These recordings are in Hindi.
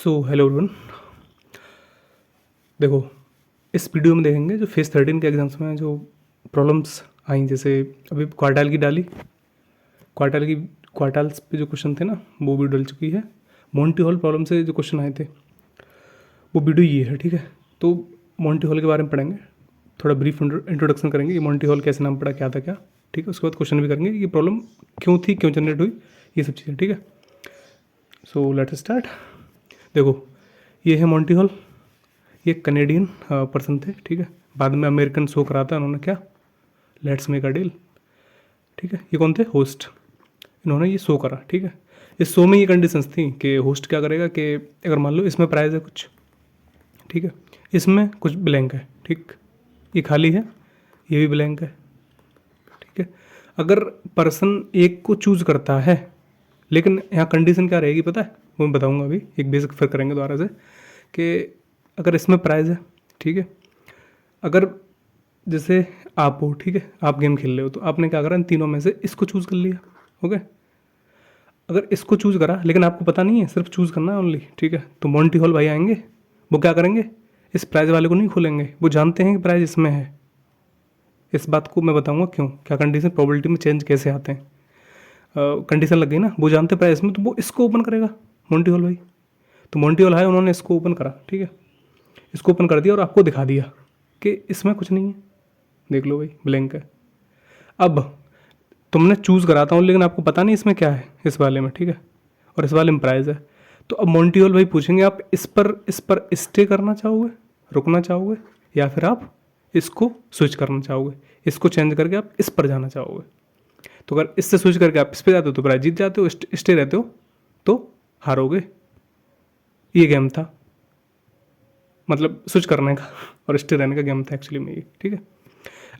So hello everyone. देखो, इस वीडियो में देखेंगे जो फेज 13 के एग्जाम्स में जो प्रॉब्लम्स आई, जैसे अभी क्वार्टाइल की डाली, क्वार्टाइल्स पे जो क्वेश्चन थे ना वो भी डल चुकी है। मोंटी हॉल प्रॉब्लम से जो क्वेश्चन आए थे वो वीडियो ये है, ठीक है। तो मोंटी हॉल के बारे में पढ़ेंगे, थोड़ा ब्रीफ इंट्रोडक्शन करेंगे कि मोंटी हॉल कैसे नाम पड़ा, क्या था क्या, ठीक है। उसके बाद क्वेश्चन भी करेंगे कि प्रॉब्लम क्यों थी, क्यों जनरेट हुई, ये सब चीज़ें, ठीक है। So let's start. देखो, ये है मोंटी हॉल, ये कनेडियन पर्सन थे, ठीक है। बाद में अमेरिकन शो करा था उन्होंने, क्या, लेट्स मेक अ डील, ठीक है। ये कौन थे? होस्ट। इन्होंने ये शो करा, ठीक है। इस शो में ये कंडीशंस थी कि होस्ट क्या करेगा कि अगर मान लो इसमें प्राइस है कुछ, ठीक है, इसमें कुछ ब्लैंक है, ठीक, ये खाली है, ये भी ब्लैंक है, ठीक है। अगर पर्सन एक को चूज करता है, लेकिन यहाँ कंडीशन क्या रहेगी पता है, वो मैं बताऊंगा अभी, एक बेसिक फिर करेंगे दोबारा से, कि अगर इसमें प्राइस है, ठीक है, अगर जैसे आप हो, ठीक है, आप गेम खेल रहे हो, तो आपने क्या करा, इन तीनों में से इसको चूज़ कर लिया, ओके। अगर इसको चूज़ करा लेकिन आपको पता नहीं है, सिर्फ चूज़ करना है ओनली, ठीक है, तो मोंटी हॉल भाई आएंगे, वो क्या करेंगे, इस प्राइज वाले को नहीं खोलेंगे, वो जानते हैं कि प्राइज इसमें है। इस बात को मैं बताऊंगा क्यों, क्या कंडीशन प्रोबेबिलिटी में चेंज कैसे आते हैं। कंडीशन लग गई ना, वो जानते प्राइस में, तो वो इसको ओपन करेगा मोंटी हॉल भाई। तो मोंटी हॉल है, उन्होंने इसको ओपन करा, ठीक है, इसको ओपन कर दिया और आपको दिखा दिया कि इसमें कुछ नहीं है, देख लो भाई ब्लैंक है। अब तुमने चूज़ कराता हूँ लेकिन आपको पता नहीं इसमें क्या है इस वाले में, ठीक है, और इस वाले में प्राइस है। तो अब मोंटी हॉल भाई पूछेंगे आप इस पर स्टे करना चाहोगे, रुकना चाहोगे, या फिर आप इसको स्विच करना चाहोगे, इसको चेंज करके आप इस पर जाना चाहोगे। तो अगर इससे स्विच करके आप इस पर जाते हो तो प्राइस जीत जाते हो, स्टे रहते हो तो हारोगे। ये गेम था, मतलब स्विच करने का और स्टे रहने का गेम था एक्चुअली में ये, ठीक है।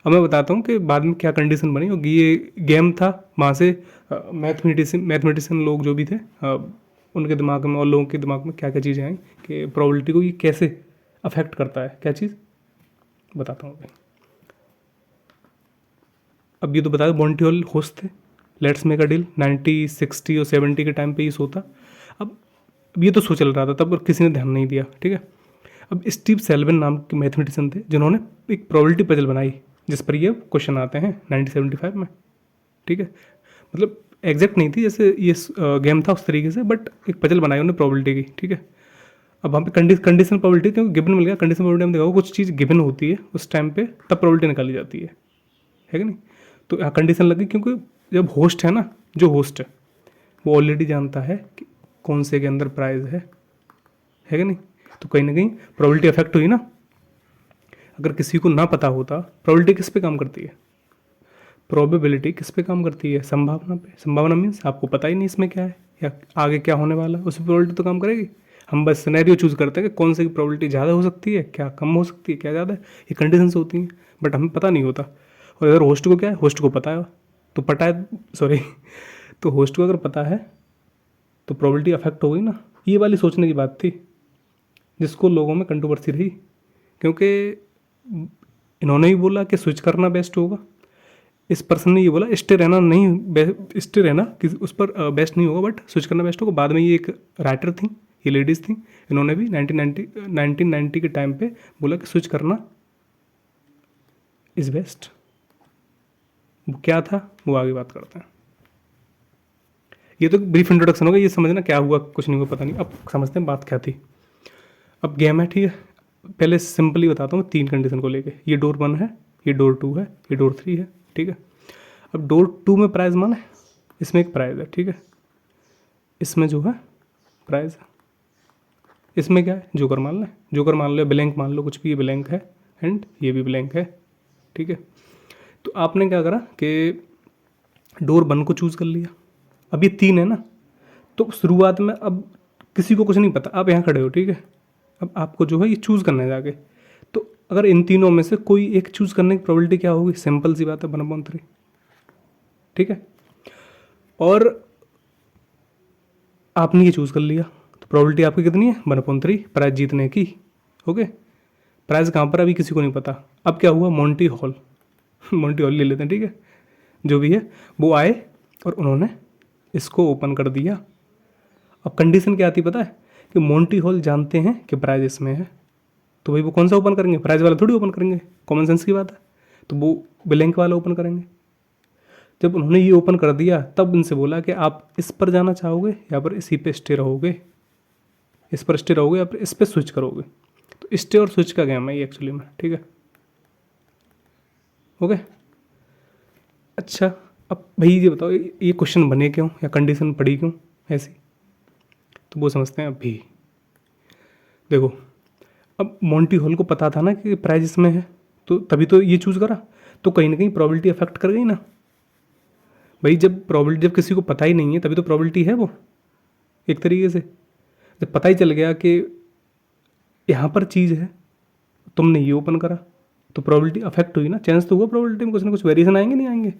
अब मैं बताता हूँ कि बाद में क्या कंडीशन बनी होगी। ये गेम था, वहाँ से मैथमेटिशियन लोग जो भी थे, उनके दिमाग में और लोगों के दिमाग में क्या क्या चीज़ें आई कि प्रोबेबिलिटी को ये कैसे अफेक्ट करता है, क्या चीज़ बताता हूँ। अब ये तो बता दो, मोंटी हॉल होस्ट थे, लेट्स मेक अ डील 90, 60 और 70 के टाइम पे ये सोता। अब ये तो सो चल रहा था तब, और किसी ने ध्यान नहीं दिया, ठीक है। अब स्टीव सेल्विन नाम के मैथमेटिशियन थे जिन्होंने एक प्रोबेबिलिटी पजल बनाई जिस पर ये क्वेश्चन आते हैं 1975 में, ठीक है। मतलब एग्जैक्ट नहीं थी जैसे ये गेम था उस तरीके से, बट एक पजल बनाई उन्होंने प्रोबेबिलिटी की, ठीक है। अब वहाँ पे कंडीशन प्रोबेबिलिटी, क्योंकि गिवन मिल गया, कंडीशन प्रोबेबिलिटी में देखा कुछ चीज़ गिवन होती है उस टाइम पे, तब प्रोबेबिलिटी निकाली जाती है कि नहीं। तो यहाँ कंडीशन लगी क्योंकि जब होस्ट है ना, जो होस्ट है वो ऑलरेडी जानता है कि कौन से के अंदर प्राइज है कि नहीं। तो कहीं ना कहीं प्रोबेबिलिटी अफेक्ट हुई ना। अगर किसी को ना पता होता, प्रोबेबिलिटी किस पे काम करती है, प्रोबेबिलिटी किस पे काम करती है, संभावना पे। संभावना मीन्स आपको पता ही नहीं इसमें क्या है या आगे क्या होने वाला है, उस पर प्रोबेबिलिटी तो काम करेगी। हम बस सिनेरियो चूज करते हैं कि कौन से की प्रोबेबिलिटी ज़्यादा हो सकती है, क्या कम हो सकती है, क्या ज़्यादा है, ये कंडीशंस होती हैं, बट हमें पता नहीं होता। और अगर होस्ट को क्या है, होस्ट को पता है तो पता है, सॉरी तो होस्ट को अगर पता है तो प्रोबेबिलिटी अफेक्ट हो गई ना। ये वाली सोचने की बात थी जिसको लोगों में कंट्रोवर्सी रही, क्योंकि इन्होंने ही बोला कि स्विच करना बेस्ट होगा, इस पर्सन ने ये बोला स्टे रहना नहीं, स्टे रहना कि उस पर बेस्ट नहीं होगा, बट स्विच करना बेस्ट होगा। बाद में ये एक राइटर थी, ये लेडीज़ थी, इन्होंने भी 1990 के टाइम पे बोला कि स्विच करना इज़ बेस्ट। वो क्या था वो आगे बात करते हैं। ये तो ब्रीफ इंट्रोडक्शन होगा, ये समझना क्या हुआ कुछ नहीं हुआ पता नहीं। अब समझते हैं बात क्या थी। अब गेम है, ठीक है, पहले सिंपली बताता हूँ 3 कंडीशन को लेके। ये डोर 1 है, ये डोर 2 है, ये डोर 3 है, ठीक है। अब डोर 2 में प्राइज मान है, इसमें एक प्राइज है, ठीक है, इसमें जो है प्राइज है, इसमें क्या है, जोकर मान लो, जोकर मान लो, ब्लैंक मान लो, कुछ भी, ये ब्लैंक है एंड ये भी ब्लैंक है, ठीक है। तो आपने क्या करा कि डोर 1 को चूज़ कर लिया। अब ये 3 है ना, तो शुरुआत में अब किसी को कुछ नहीं पता, आप यहाँ खड़े हो, ठीक है। अब आपको जो है ये चूज़ करना है जाके, तो अगर इन तीनों में से कोई एक चूज़ करने की प्रोबेबिलिटी क्या होगी, सिंपल सी बात है 1/3, ठीक है। और आपने ये चूज़ कर लिया तो प्रोबेबिलिटी आपकी कितनी है, 1/3 प्राइज जीतने की, ओके। प्राइज कहाँ पर अभी किसी को नहीं पता। अब क्या हुआ, मोंटी हॉल मोंटी हॉल ले लेते हैं, ठीक है, जो भी है, वो आए और उन्होंने इसको ओपन कर दिया। अब कंडीशन क्या आती पता है कि मोंटी हॉल जानते हैं कि प्राइज इसमें है, तो भाई वो कौन सा ओपन करेंगे, प्राइज वाला थोड़ी ओपन करेंगे, कॉमन सेंस की बात है। तो वो ब्लैंक वाला ओपन करेंगे। जब उन्होंने ये ओपन कर दिया तब उनसे बोला कि आप इस पर जाना चाहोगे या पर इसी पे स्टे रहोगे, इस पर स्टे रहोगे या फिर इस पे स्विच करोगे। तो स्टे और स्विच का गेम है ये एक्चुअली में, ठीक है। ओके, अच्छा अब भाई ये बताओ ये क्वेश्चन बने क्यों या कंडीशन पड़ी क्यों ऐसी, तो वो समझते हैं अभी। देखो अब मोंटी हॉल को पता था ना कि प्राइस इसमें है, तो तभी तो ये चूज़ करा, तो कहीं ना कहीं प्रोबेबिलिटी अफेक्ट कर गई ना भाई। जब किसी को पता ही नहीं है तभी तो प्रोबेबिलिटी है वो, एक तरीके से। जब पता ही चल गया कि यहाँ पर चीज़ है, तुमने ये ओपन करा, तो प्रोबेबिलिटी अफेक्ट हुई ना, चेंज तो हुआ प्रोबेबिलिटी में, कुछ ना कुछ वेरिएशन आएंगे नहीं आएंगे।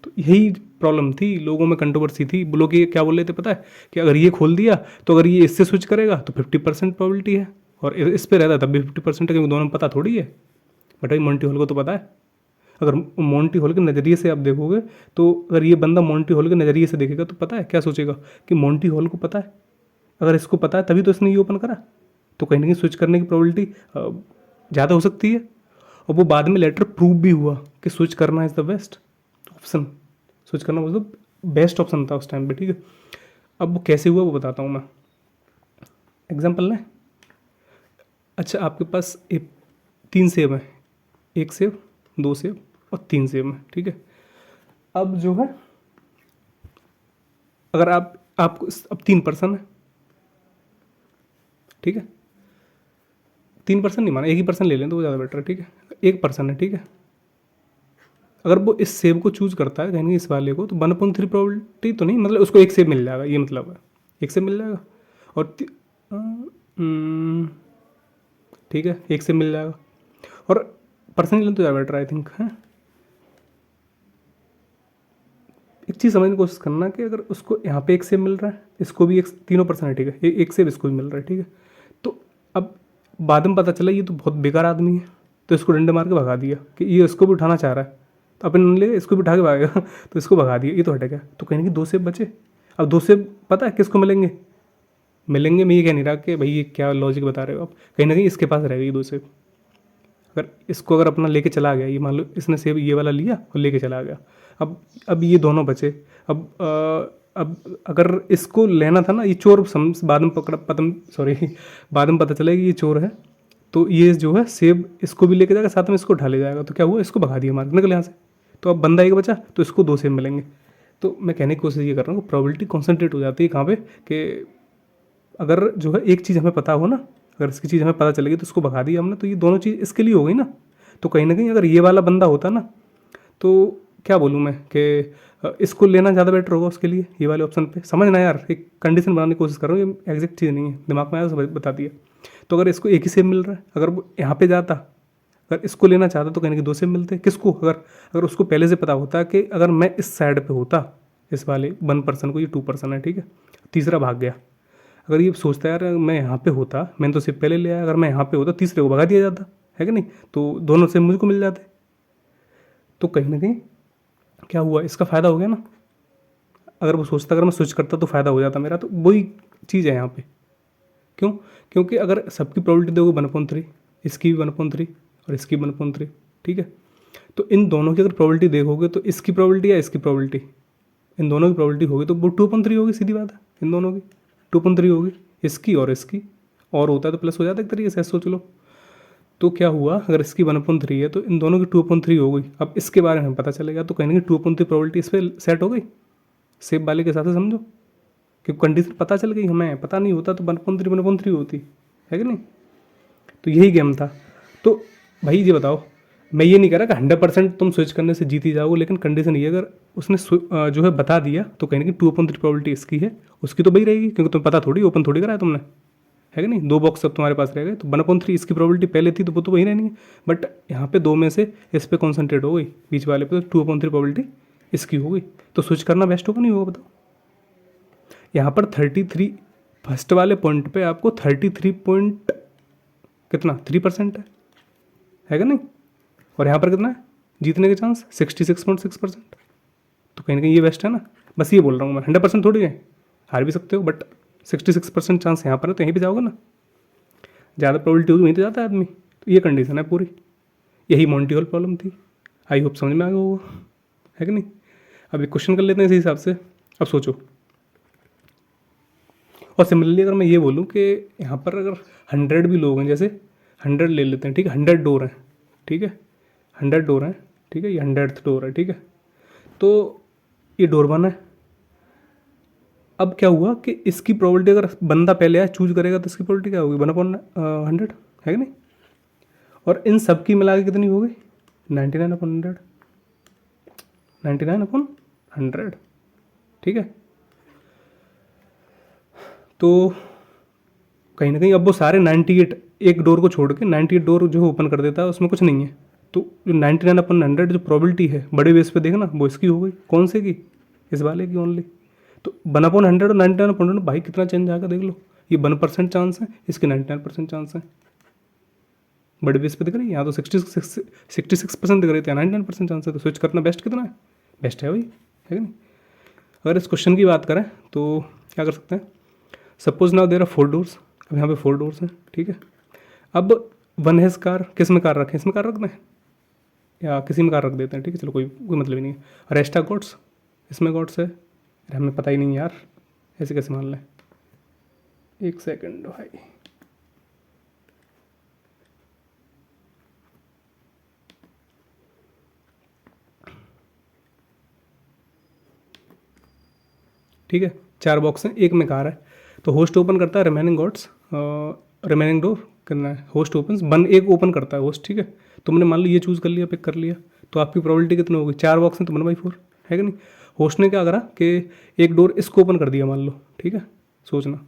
तो यही प्रॉब्लम थी, लोगों में कंट्रोवर्सी थी। वो लोग ये क्या बोल रहे थे पता है, कि अगर ये खोल दिया तो अगर ये इससे स्विच करेगा तो 50% प्रोबेबिलिटी है, और इस पर रहता है तब भी 50% है, क्योंकि दोनों में पता थोड़ी है। बट भाई मोंटी हॉल को तो पता है। अगर मोंटी हॉल के नज़रिए से आप देखोगे, तो अगर ये बंदा मोंटी हॉल के नज़रिए से देखेगा तो पता है क्या सोचेगा, कि मोंटी हॉल को पता है, अगर इसको पता है तभी तो इसने ये ओपन करा, तो कहीं ना कहीं स्विच करने की प्रोबेबिलिटी ज़्यादा हो सकती है। और वो बाद में लेटर प्रूव भी हुआ कि स्विच करना is the best option, switch करना मतलब बेस्ट ऑप्शन था उस टाइम पे, ठीक है। अब वो कैसे हुआ वो बताता हूँ मैं, एग्जाम्पल लें। अच्छा आपके पास 3 सेब हैं, 1 सेब, 2 सेब और 3 सेब हैं, ठीक है। अब जो है अगर आप अब 3 पर्सन है, ठीक है। 3 पर्सन नहीं माना, एक ही पर्सन ले लें तो वो ज़्यादा बेटर है, ठीक है। 1 पर्सन है, ठीक है। अगर वो इस सेब को चूज करता है कहीं इस वाले को, तो 1/3 प्रोबेबिलिटी तो नहीं, मतलब उसको 1 सेब मिल जाएगा, ये मतलब है 1 सेब मिल जाएगा। और ठीक है 1 सेब मिल जाएगा, और पर्सन ले तो ज़्यादा बेटर आई थिंक है। एक चीज़ समझने की कोशिश करना कि अगर उसको यहाँ पे 1 सेब मिल रहा है, इसको भी तीनों पर्सन है, ठीक है, 1 सेब इसको भी मिल रहा है, ठीक है। तो अब बाद में पता चला ये तो बहुत बेकार आदमी है, तो इसको डंडे मार के भगा दिया कि ये इसको भी उठाना चाह रहा है, तो अपन ले इसको भी उठा के भागेगा तो इसको भगा दिया, ये तो हटेगा। तो कहीं ना कहीं 2 सेब बचे। अब 2 सेब पता है किसको मिलेंगे, मैं ये कह नहीं रहा कि भाई ये क्या लॉजिक बता रहे हो आप, कहीं ना कहीं इसके पास रहेगा ये 2 सेब। अगर अपना लेके चला गया, ये मान लो इसने सेब ये वाला लिया और लेके चला गया, अब ये दोनों बचे। अब अगर इसको लेना था ना, ये चोर बाद में बाद में पता चला कि ये चोर है, तो ये जो है सेब इसको भी लेके जाएगा, साथ में इसको उठा ले जाएगा। तो क्या हुआ, इसको भगा दिया मार निकल यहाँ से। तो अब बंदा एक बचा, तो इसको 2 सेब मिलेंगे। तो मैं कहने की कोशिश ये कर रहा हूँ, प्रोबेबिलिटी कॉन्सेंट्रेट हो जाती है कहाँ पे, कि अगर जो है एक चीज़ हमें पता हो ना, अगर इसकी चीज़ हमें पता चलेगी तो उसको भगा दिया हमने, तो ये दोनों चीज़ इसके लिए हो गई ना। तो कहीं ना कहीं अगर ये वाला बंदा होता ना, तो क्या बोलूँ मैं कि इसको लेना ज़्यादा बेटर होगा उसके लिए, ये वाले ऑप्शन पे। समझना यार, एक कंडीशन बनाने की कोशिश कर रहा हूँ, ये एग्जैक्ट चीज़ नहीं है, दिमाग में आया तो बता दिया। तो अगर इसको 1 ही सेब मिल रहा है, अगर वो यहाँ पे जाता, अगर इसको लेना चाहता तो कहीं ना कहीं 2 सेब मिलते। किसको, अगर उसको पहले से पता होता कि अगर मैं इस साइड पे होता, इस वाले 1 पर्सन को, ये 2 पर्सन है, ठीक है, तीसरा भाग गया। अगर ये सोचता है यार मैं यहाँ पे होता, मैंने तो सेब पहले ले आया, अगर मैं यहाँ पे होता तीसरे को भगा दिया जाता है कि नहीं, तो दोनों सेब मुझको मिल जाते। तो कहीं ना कहीं क्या हुआ, इसका फ़ायदा हो गया ना। अगर वो सोचता अगर मैं स्विच करता तो फ़ायदा हो जाता मेरा, तो वही चीज़ है यहाँ पे। क्यों, क्योंकि अगर सबकी प्रोबेबिलिटी दोगे 1/3, इसकी भी 1/3 और इसकी 1/3, ठीक है, तो इन दोनों की अगर प्रोबेबिलिटी देखोगे तो इसकी प्रोबेबिलिटी या इसकी प्रोबेबिलिटी, इन दोनों की प्रोबेबिलिटी होगी तो वो 2/3 होगी, सीधी बात है। इन दोनों की 2/3 होगी, इसकी और इसकी, और होता है तो प्लस हो जाता है एक तरीके से, सोच लो। तो क्या हुआ, अगर इसकी 1/3 है तो इन दोनों की 2/3 हो गई। अब इसके बारे में पता चलेगा, तो कहीं ना कहीं 2/3 प्रोबेबिलिटी इस पर सेट हो गई, सेब वाले के साथ समझो, क्योंकि कंडीशन पता चल गई, हमें पता नहीं होता तो 1/3 होती है कि नहीं। तो यही गेम था। तो भाई ये बताओ, मैं ये नहीं कह रहा कि 100% तुम स्विच करने से जीत ही जाओगे, लेकिन कंडीशन ये, अगर उसने जो है बता दिया तो कहीं ना कहीं 2/3 प्रोबेबिलिटी इसकी है, उसकी तो भाई रहेगी, क्योंकि तुम्हें पता थोड़ी, ओपन थोड़ी कराया तुमने, है कि नहीं। 2 बॉक्स अब तुम्हारे पास रह गए, तो 1/3 इसकी प्रोबेबिलिटी पहले थी तो वो तो वही रहनी है। बट यहाँ पे 2 में से इस पर कॉन्सेंट्रेट हो गई, बीच वाले पे, तो 2/3 प्रोबेबिलिटी इसकी हो गई। तो स्विच करना बेस्ट होगा नहीं होगा बताओ। यहाँ पर 33 फर्स्ट वाले पॉइंट पे आपको 33 पॉइंट कितना 3% है क्या नहीं, और यहाँ पर कितना है जीतने के चांस 66.6%। तो कहीं ना कहीं ये बेस्ट है ना, बस ये बोल रहा हूँ मैं। 100% थोड़ी है, हार भी सकते हो, बट 66% चांस यहाँ पर है तो यहीं पे जाओगे ना, ज़्यादा प्रोबेबिलिटी होगी वहीं तो जाता है आदमी। तो ये कंडीशन है पूरी, यही मॉन्टी हॉल प्रॉब्लम थी। आई होप समझ में आ गया होगा, है कि नहीं। अब एक क्वेश्चन कर लेते हैं इसी हिसाब से। अब सोचो, और सिमिलरली अगर मैं ये बोलूँ कि यहाँ पर अगर 100 भी लोग हैं, जैसे 100 ले लेते हैं, ठीक है, 100 डोर हैं, ठीक है, 100 डोर हैं, ठीक है, ये 100th डोर है, ठीक है। तो ये डोर बना है। अब क्या हुआ कि इसकी प्रोबेबिलिटी, अगर बंदा पहले आया चूज करेगा तो इसकी प्रोबेबिलिटी क्या होगी, 1/100, है कि नहीं। और इन सब की मिला के कितनी हो गई, 99/100, 99/100, ठीक है। तो कहीं ना कहीं अब वो सारे 98, एक डोर को छोड़ के 98 डोर जो ओपन कर देता है उसमें कुछ नहीं है। तो जो 99/100 जो प्रोबेबिलिटी है बड़े बेस पे देखना, वो इसकी हो गई, कौन से की, इस वाले की ओनली। तो 1/100 और 99/100 भाई कितना चेंज आएगा देख लो। ये 1% चांस है, इसके 99% चांस है। बड़े बेस पे दिख रही है, यहाँ तो 66% दिख रही थी, 99% चांस है। तो स्विच करना बेस्ट कितना है, बेस्ट है भाई, है कि नहीं। अगर इस क्वेश्चन की बात करें तो क्या कर सकते हैं, suppose now there are 4 doors. अब यहाँ पे 4 डोर्स हैं, ठीक है। अब वन हैज़ कार, किस में कार रखें, इसमें कार रख दें या किसी में कार रख देते हैं, ठीक है, चलो कोई कोई मतलब ही नहीं है। रेस्ट ऑफ गॉड्स, इसमें गॉड्स है, अरे हमें पता ही नहीं यार, ऐसे कैसे मान लें। एक सेकंड भाई, ठीक है, 4 बॉक्स हैं, एक में कार है। तो होस्ट ओपन करता है रिमेनिंग गॉड्स, रिमेनिंग डोर करना है, होस्ट ओपन, बन एक ओपन करता है होस्ट, ठीक है। तुमने मान लो ये चूज़ कर लिया, पिक कर लिया, तो आपकी प्रोबेबिलिटी कितनी होगी, 4 बॉक्स हैं तो 1/4, है कि नहीं। होस्ट ने क्या करा कि एक डोर इसको ओपन कर दिया मान लो, ठीक है, सोचना।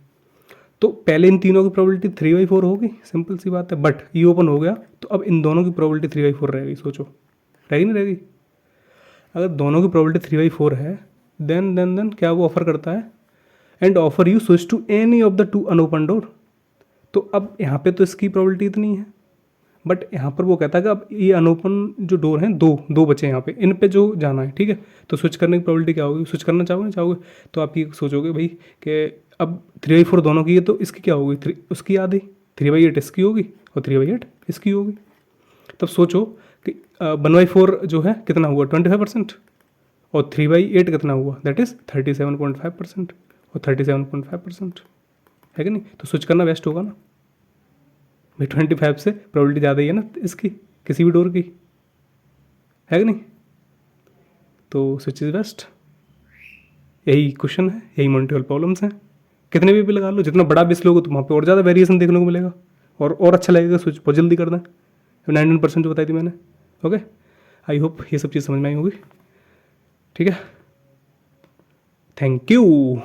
तो पहले इन तीनों की प्रोबेबिलिटी 3/4 होगी, सिंपल सी बात है। बट ये ओपन हो गया तो अब इन दोनों की प्रोबेबिलिटी 3/4 रहेगी, सोचो रहेगी नहीं रहेगी। अगर दोनों की प्रोबेबिलिटी 3/4 है, देन क्या वो ऑफर करता है, and offer you switch to any of the 2 unopen door. तो अब यहाँ पे तो इसकी प्रोबेबिलिटी इतनी है, बट यहाँ पर वो कहता है कि अब ये अनओपन जो डोर हैं, दो दो बचे यहाँ पे, इन पे जो जाना है, ठीक है। तो स्विच करने की प्रोबेबिलिटी क्या होगी, स्विच करना चाहोगे, चाहोगे तो आप ये सोचोगे भाई कि अब 3/4 दोनों की है, तो इसकी क्या होगी, उसकी आधी, 3/8 इसकी होगी और 3/8 इसकी होगी। तब सोचो कि 1/4 जो है कितना हुआ, 25%, और 3/8 कितना हुआ, दैट इज़ 37.5%, और 37.5%, है कि नहीं। तो स्विच करना बेस्ट होगा ना भाई, 25 से प्रोबेबिलिटी ज़्यादा ही है ना इसकी, किसी भी डोर की, है कि नहीं। तो स्विच इज बेस्ट, यही क्वेश्चन है, यही मॉन्टी हॉल प्रॉब्लम्स हैं। कितने भी लगा लो, जितना बड़ा बेस लोगे तो वहाँ पे और ज़्यादा वेरिएशन देखने को मिलेगा, और अच्छा लगेगा, स्विच बहुत जल्दी कर दें। 99% जो बताई थी मैंने, ओके। आई होप ये सब चीज़ समझ में आई होगी, ठीक है। Thank you.